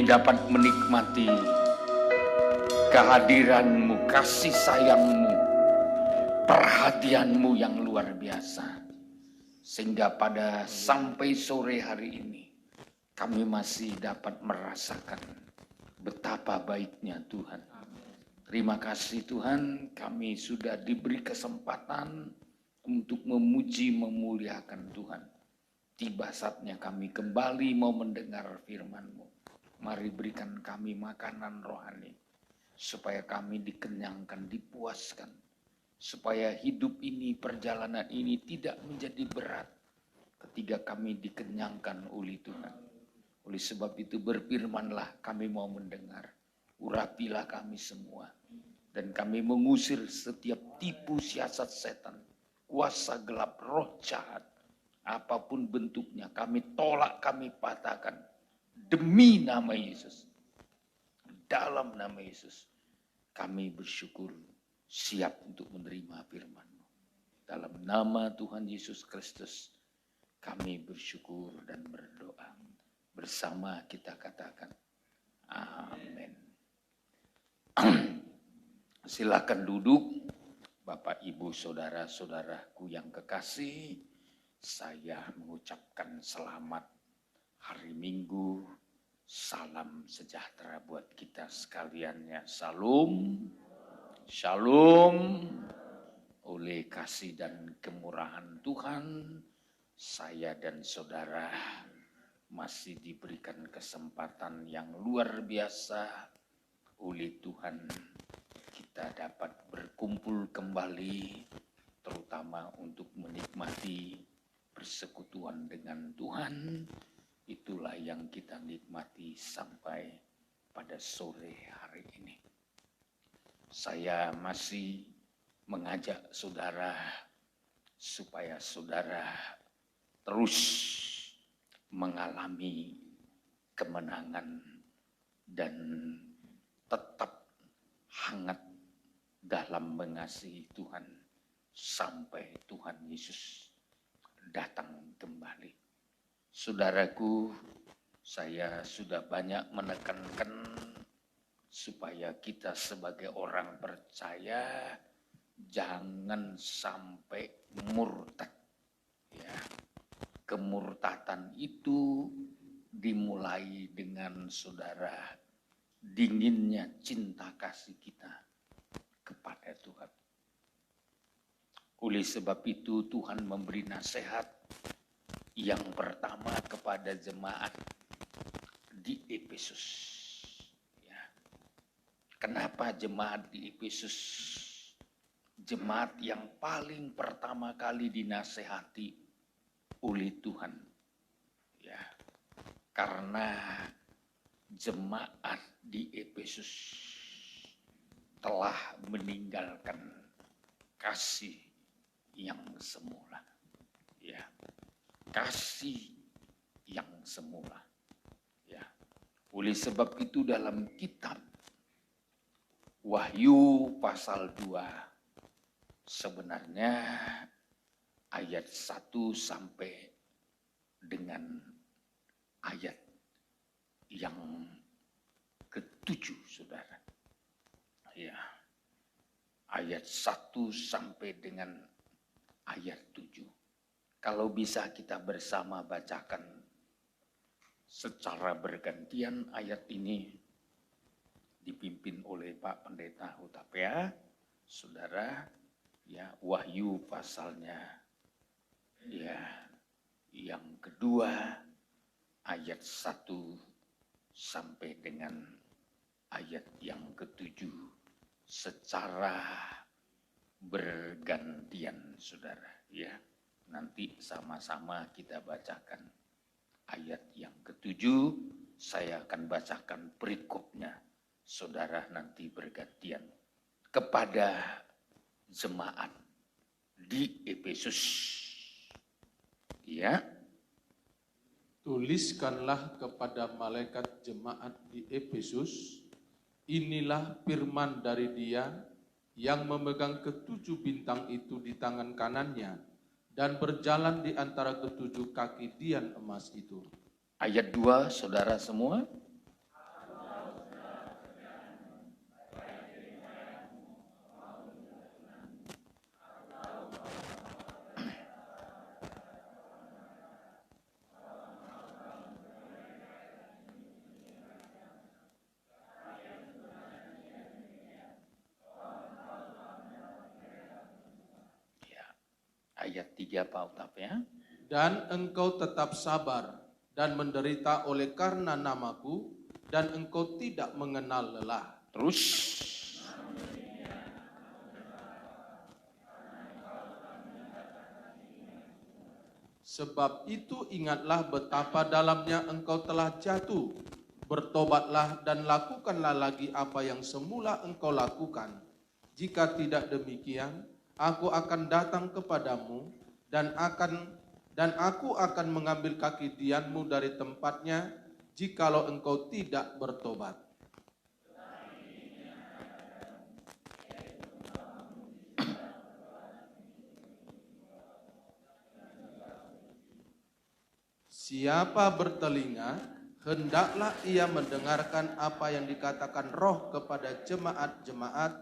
kami dapat menikmati kehadiran-Mu, kasih sayang-Mu, perhatian-Mu yang luar biasa. Sehingga pada sampai sore hari ini, kami masih dapat merasakan betapa baiknya Tuhan. Terima kasih Tuhan, kami sudah diberi kesempatan untuk memuji, memuliakan Tuhan. Tiba saatnya kami kembali mau mendengar firman-Mu. Mari berikan kami makanan rohani, supaya kami dikenyangkan, dipuaskan. Supaya hidup ini, perjalanan ini tidak menjadi berat ketika kami dikenyangkan oleh Tuhan. Oleh sebab itu berfirmanlah, kami mau mendengar. Urapilah kami semua. Dan kami mengusir setiap tipu siasat setan, kuasa gelap, roh jahat, apapun bentuknya, kami tolak, kami patahkan. Demi nama Yesus. Dalam nama Yesus, kami bersyukur, siap untuk menerima firman-Mu. Dalam nama Tuhan Yesus Kristus, kami bersyukur dan berdoa. Bersama kita katakan, amin. Silakan duduk, Bapak, Ibu, saudara-saudaraku yang kekasih. Saya mengucapkan selamat hari Minggu. Salam sejahtera buat kita sekaliannya. Salam, shalom. Oleh kasih dan kemurahan Tuhan, saya dan saudara masih diberikan kesempatan yang luar biasa oleh Tuhan. Kita dapat berkumpul kembali, terutama untuk menikmati persekutuan dengan Tuhan. Itulah yang kita nikmati sampai pada sore hari ini. Saya masih mengajak saudara supaya saudara terus mengalami kemenangan dan tetap hangat dalam mengasihi Tuhan sampai Tuhan Yesus datang kembali. Saudaraku, saya sudah banyak menekankan supaya kita sebagai orang percaya jangan sampai murtad. Ya. Kemurtadan itu dimulai dengan saudara dinginnya cinta kasih kita kepada Tuhan. Oleh sebab itu Tuhan memberi nasihat yang pertama kepada jemaat di Efesus. Ya. Kenapa jemaat di Efesus? Jemaat yang paling pertama kali dinasehati oleh Tuhan. Ya. Karena jemaat di Efesus telah meninggalkan kasih yang semula. Ya. Kasih yang semula. Ya. Oleh sebab itu dalam kitab Wahyu pasal 2 sebenarnya ayat 1 sampai dengan ayat yang ke-7, saudara. Ya. Ayat 1 sampai dengan ayat 7. Kalau bisa kita bersama bacakan secara bergantian ayat ini dipimpin oleh Pak Pendeta Hutapea, saudara, ya, Wahyu pasalnya ya yang kedua ayat 1 sampai dengan ayat yang ke-7 secara bergantian, saudara, ya. Nanti sama-sama kita bacakan ayat yang ke-7, saya akan bacakan perikopnya. Saudara nanti bergantian kepada jemaat di Efesus. Ya. Tuliskanlah kepada malaikat jemaat di Efesus, inilah firman dari Dia yang memegang ketujuh bintang itu di tangan kanannya dan berjalan di antara ketujuh kaki dian emas itu. Ayat 2, saudara semua. ayat 3 Pak Utap ya. Dan engkau tetap sabar dan menderita oleh karena namaku, dan engkau tidak mengenal lelah. Terus. Sebab itu ingatlah betapa dalamnya engkau telah jatuh. Bertobatlah dan lakukanlah lagi apa yang semula engkau lakukan. Jika tidak demikian, aku akan datang kepadamu dan aku akan mengambil kaki dianmu dari tempatnya jikalau engkau tidak bertobat. Siapa bertelinga, hendaklah ia mendengarkan apa yang dikatakan Roh kepada jemaat-jemaat.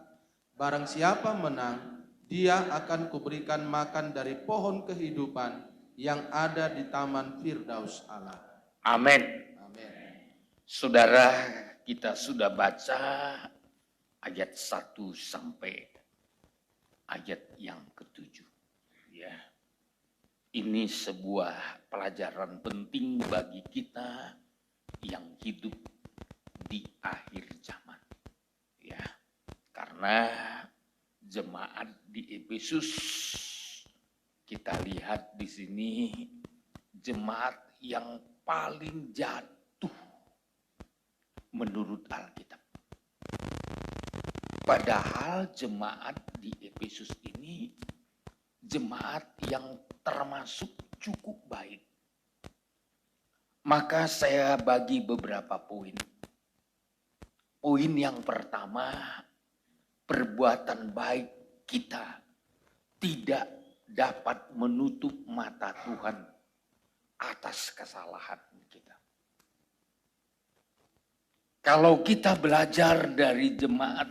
Barang siapa menang, dia akan kuberikan makan dari pohon kehidupan yang ada di taman Firdaus Allah. Amin. Amin. Saudara, kita sudah baca ayat 1 sampai ayat yang ke-7. Ya. Ini sebuah pelajaran penting bagi kita yang hidup di akhir zaman. Ya. Karena jemaat di Efesus, kita lihat di sini jemaat yang paling jatuh menurut Alkitab. Padahal jemaat di Efesus ini jemaat yang termasuk cukup baik. Maka saya bagi beberapa poin. Poin yang pertama, perbuatan baik kita tidak dapat menutup mata Tuhan atas kesalahan kita. Kalau kita belajar dari jemaat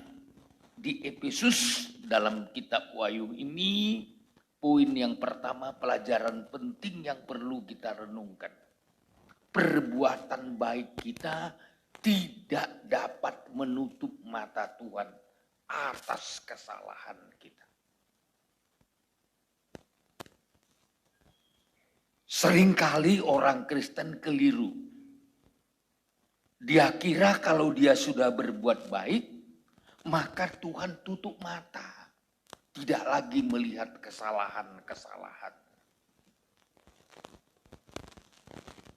di Efesus dalam kitab Wahyu ini, poin yang pertama, pelajaran penting yang perlu kita renungkan. Perbuatan baik kita tidak dapat menutup mata Tuhan atas kesalahan kita. Seringkali orang Kristen keliru. Dia kira kalau dia sudah berbuat baik, maka Tuhan tutup mata. Tidak lagi melihat kesalahan-kesalahan.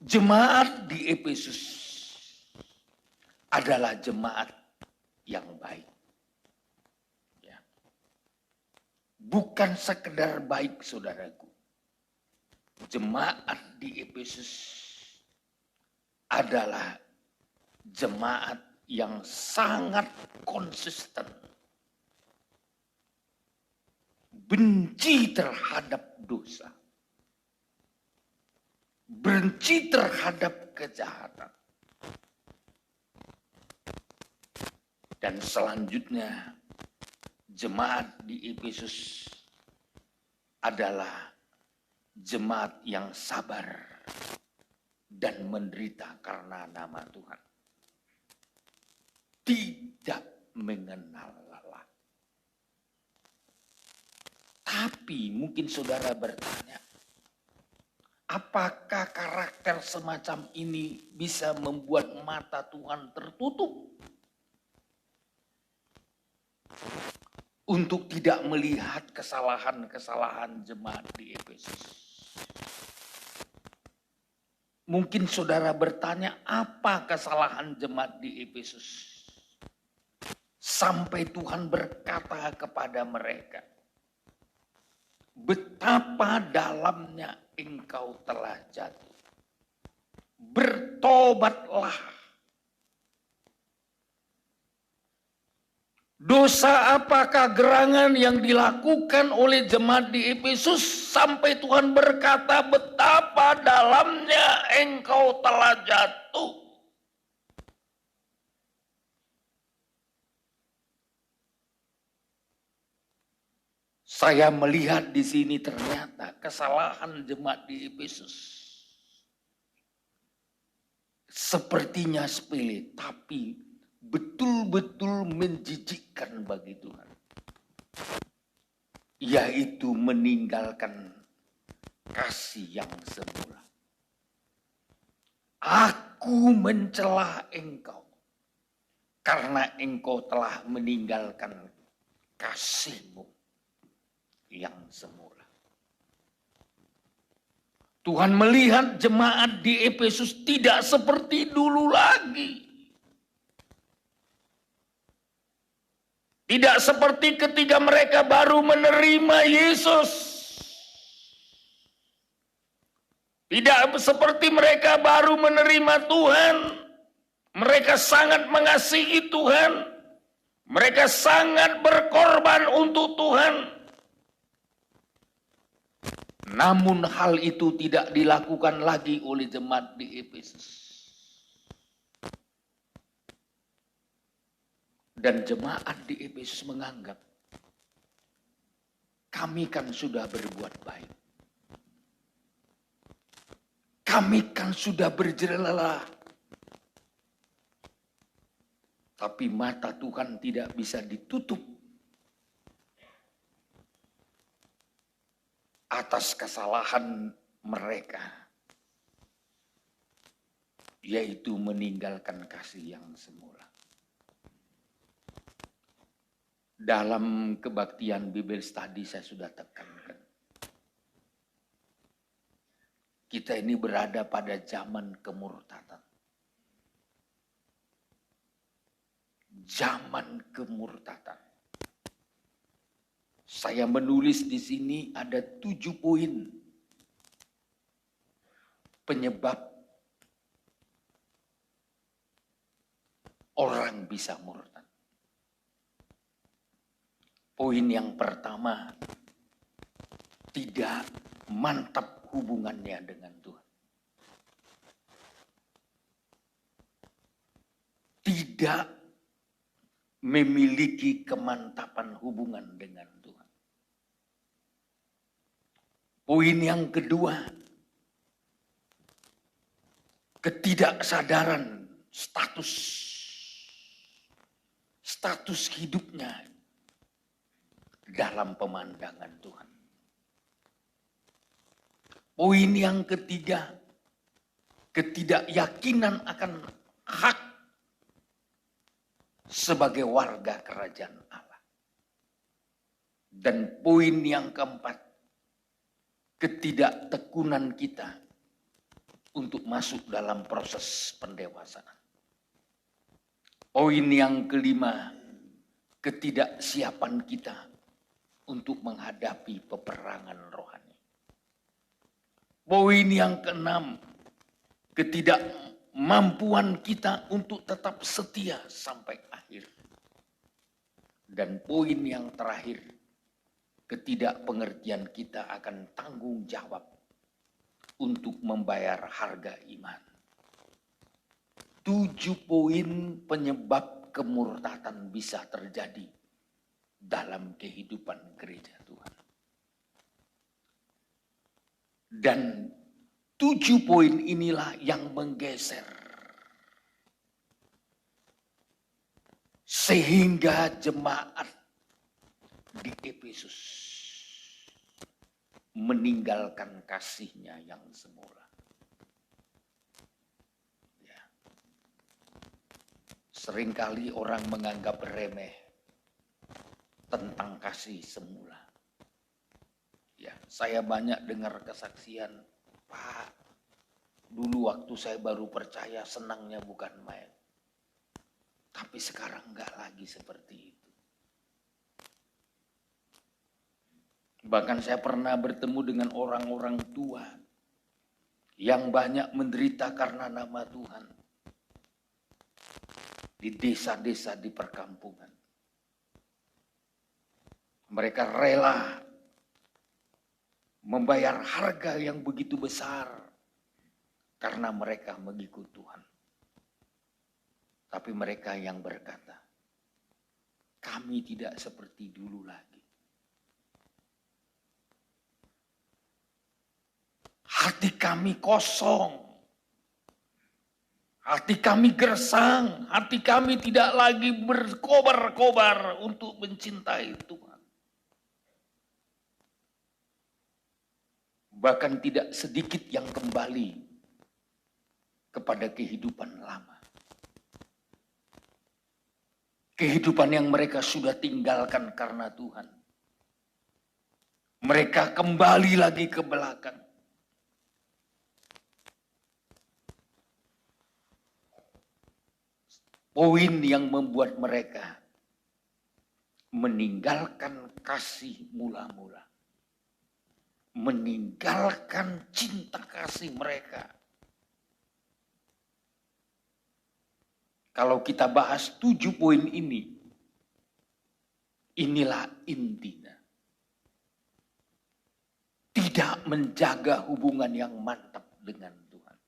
Jemaat di Efesus adalah jemaat yang baik. Ya. Bukan sekedar baik, saudaraku. Jemaat di Efesus adalah jemaat yang sangat konsisten. Benci terhadap dosa. Benci terhadap kejahatan. Dan selanjutnya, jemaat di Efesus adalah jemaat yang sabar dan menderita karena nama Tuhan. Tidak mengenal lelah. Tapi mungkin saudara bertanya, apakah karakter semacam ini bisa membuat mata Tuhan tertutup? Untuk tidak melihat kesalahan-kesalahan jemaat di Efesus. Mungkin saudara bertanya, apa kesalahan jemaat di Efesus? Sampai Tuhan berkata kepada mereka, betapa dalamnya engkau telah jatuh. Bertobatlah. Dosa apakah gerangan yang dilakukan oleh jemaat di Efesus sampai Tuhan berkata betapa dalamnya engkau telah jatuh. Saya melihat di sini ternyata kesalahan jemaat di Efesus sepertinya sepele, tapi betul-betul menjijikkan bagi Tuhan. Yaitu meninggalkan kasih yang semula. Aku mencela engkau karena engkau telah meninggalkan kasih-Mu yang semula. Tuhan melihat jemaat di Efesus tidak seperti dulu lagi. Tidak seperti ketika mereka baru menerima Yesus. Tidak seperti mereka baru menerima Tuhan. Mereka sangat mengasihi Tuhan. Mereka sangat berkorban untuk Tuhan. Namun hal itu tidak dilakukan lagi oleh jemaat di Efesus. Dan jemaat di Efesus menganggap, kami kan sudah berbuat baik. Kami kan sudah berjela. Tapi mata Tuhan tidak bisa ditutup atas kesalahan mereka, yaitu meninggalkan kasih yang semula. Dalam kebaktian Bible Study saya sudah tekankan. Kita ini berada pada zaman kemurtatan. Zaman kemurtatan. Saya menulis di sini ada 7 poin penyebab orang bisa murtad. Poin yang pertama, tidak mantap hubungannya dengan Tuhan. Tidak memiliki kemantapan hubungan dengan Tuhan. Poin yang kedua, ketidaksadaran status hidupnya dalam pemandangan Tuhan. Poin yang ketiga, ketidakyakinan akan hak sebagai warga kerajaan Allah. Dan poin yang keempat, ketidaktekunan kita untuk masuk dalam proses pendewasaan. Poin yang kelima, ketidaksiapan kita untuk menghadapi peperangan rohani. Poin yang keenam, ketidakmampuan kita untuk tetap setia sampai akhir. Dan poin yang terakhir, ketidakpengertian kita akan tanggung jawab untuk membayar harga iman. 7 poin penyebab kemurtatan bisa terjadi dalam kehidupan gereja Tuhan. Dan 7 poin inilah yang menggeser sehingga jemaat di Efesus meninggalkan kasihnya yang semula. Ya. Seringkali orang menganggap remeh tentang kasih semula. Ya, saya banyak dengar kesaksian, Pak, dulu waktu saya baru percaya senangnya bukan main. Tapi sekarang enggak lagi seperti itu. Bahkan saya pernah bertemu dengan orang-orang tua yang banyak menderita karena nama Tuhan. Di desa-desa di perkampungan. Mereka rela membayar harga yang begitu besar karena mereka mengikut Tuhan. Tapi mereka yang berkata, kami tidak seperti dulu lagi. Hati kami kosong. Hati kami gersang. Hati kami tidak lagi berkobar-kobar untuk mencintai Tuhan. Bahkan tidak sedikit yang kembali kepada kehidupan lama. Kehidupan yang mereka sudah tinggalkan karena Tuhan. Mereka kembali lagi ke belakang. Poin yang membuat mereka meninggalkan kasih mula-mula. Meninggalkan cinta kasih mereka. Kalau kita bahas 7 poin ini, inilah intinya. Tidak menjaga hubungan yang mantap dengan Tuhan.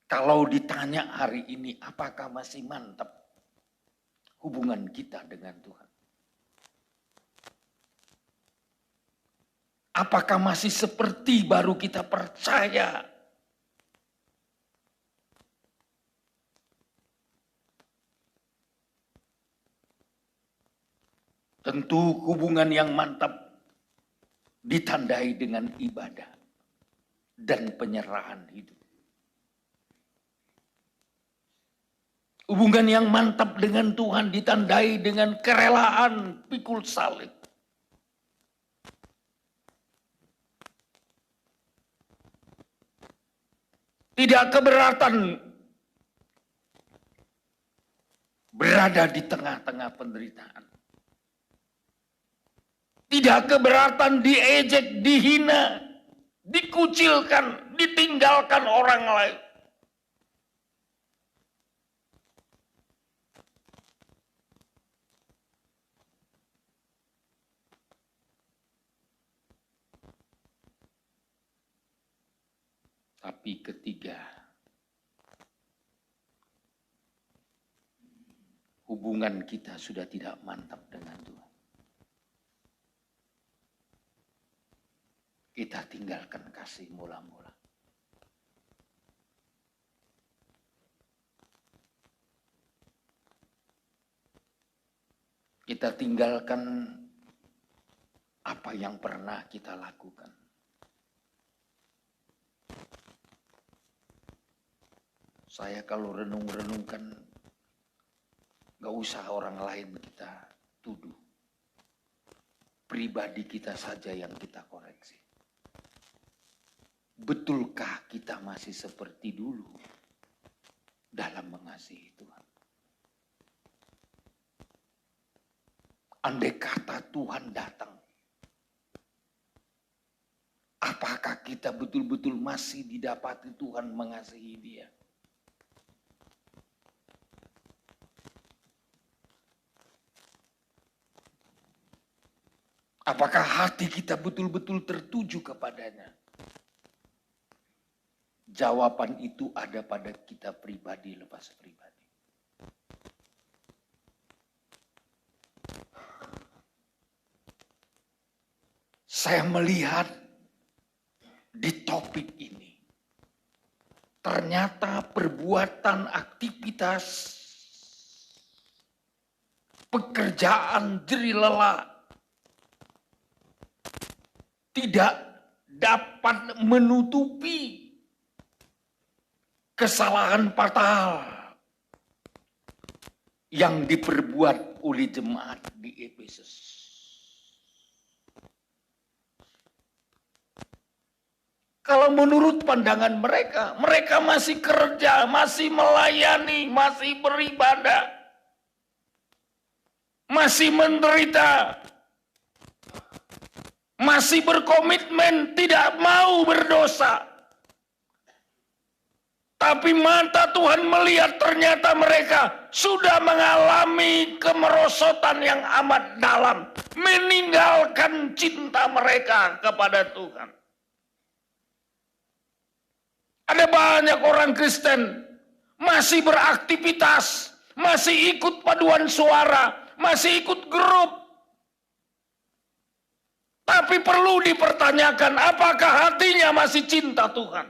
Kalau ditanya hari ini, apakah masih mantap hubungan kita dengan Tuhan? Apakah masih seperti baru kita percaya? Tentu hubungan yang mantap ditandai dengan ibadah dan penyerahan hidup. Hubungan yang mantap dengan Tuhan ditandai dengan kerelaan pikul salib. Tidak keberatan berada di tengah-tengah penderitaan. Tidak keberatan diejek, dihina, dikucilkan, ditinggalkan orang lain. Tapi ketiga, hubungan kita sudah tidak mantap dengan Tuhan. Kita tinggalkan kasih mula-mula. Kita tinggalkan apa yang pernah kita lakukan. Saya kalau renung-renungkan, gak usah orang lain kita tuduh. Pribadi kita saja yang kita koreksi. Betulkah kita masih seperti dulu dalam mengasihi Tuhan? Andai kata Tuhan datang, apakah kita betul-betul masih didapati Tuhan mengasihi Dia? Apakah hati kita betul-betul tertuju kepadanya? Jawaban itu ada pada kita pribadi lepas pribadi. Saya melihat di topik ini, ternyata perbuatan, aktivitas, pekerjaan, jerih lelah tidak dapat menutupi kesalahan fatal yang diperbuat oleh jemaat di Efesus. Kalau menurut pandangan mereka, mereka masih kerja, masih melayani, masih beribadah, masih menderita, masih berkomitmen tidak mau berdosa. Tapi mata Tuhan melihat ternyata mereka sudah mengalami kemerosotan yang amat dalam, meninggalkan cinta mereka kepada Tuhan. Ada banyak orang Kristen masih beraktivitas, masih ikut paduan suara, masih ikut grup. Tapi perlu dipertanyakan, apakah hatinya masih cinta Tuhan?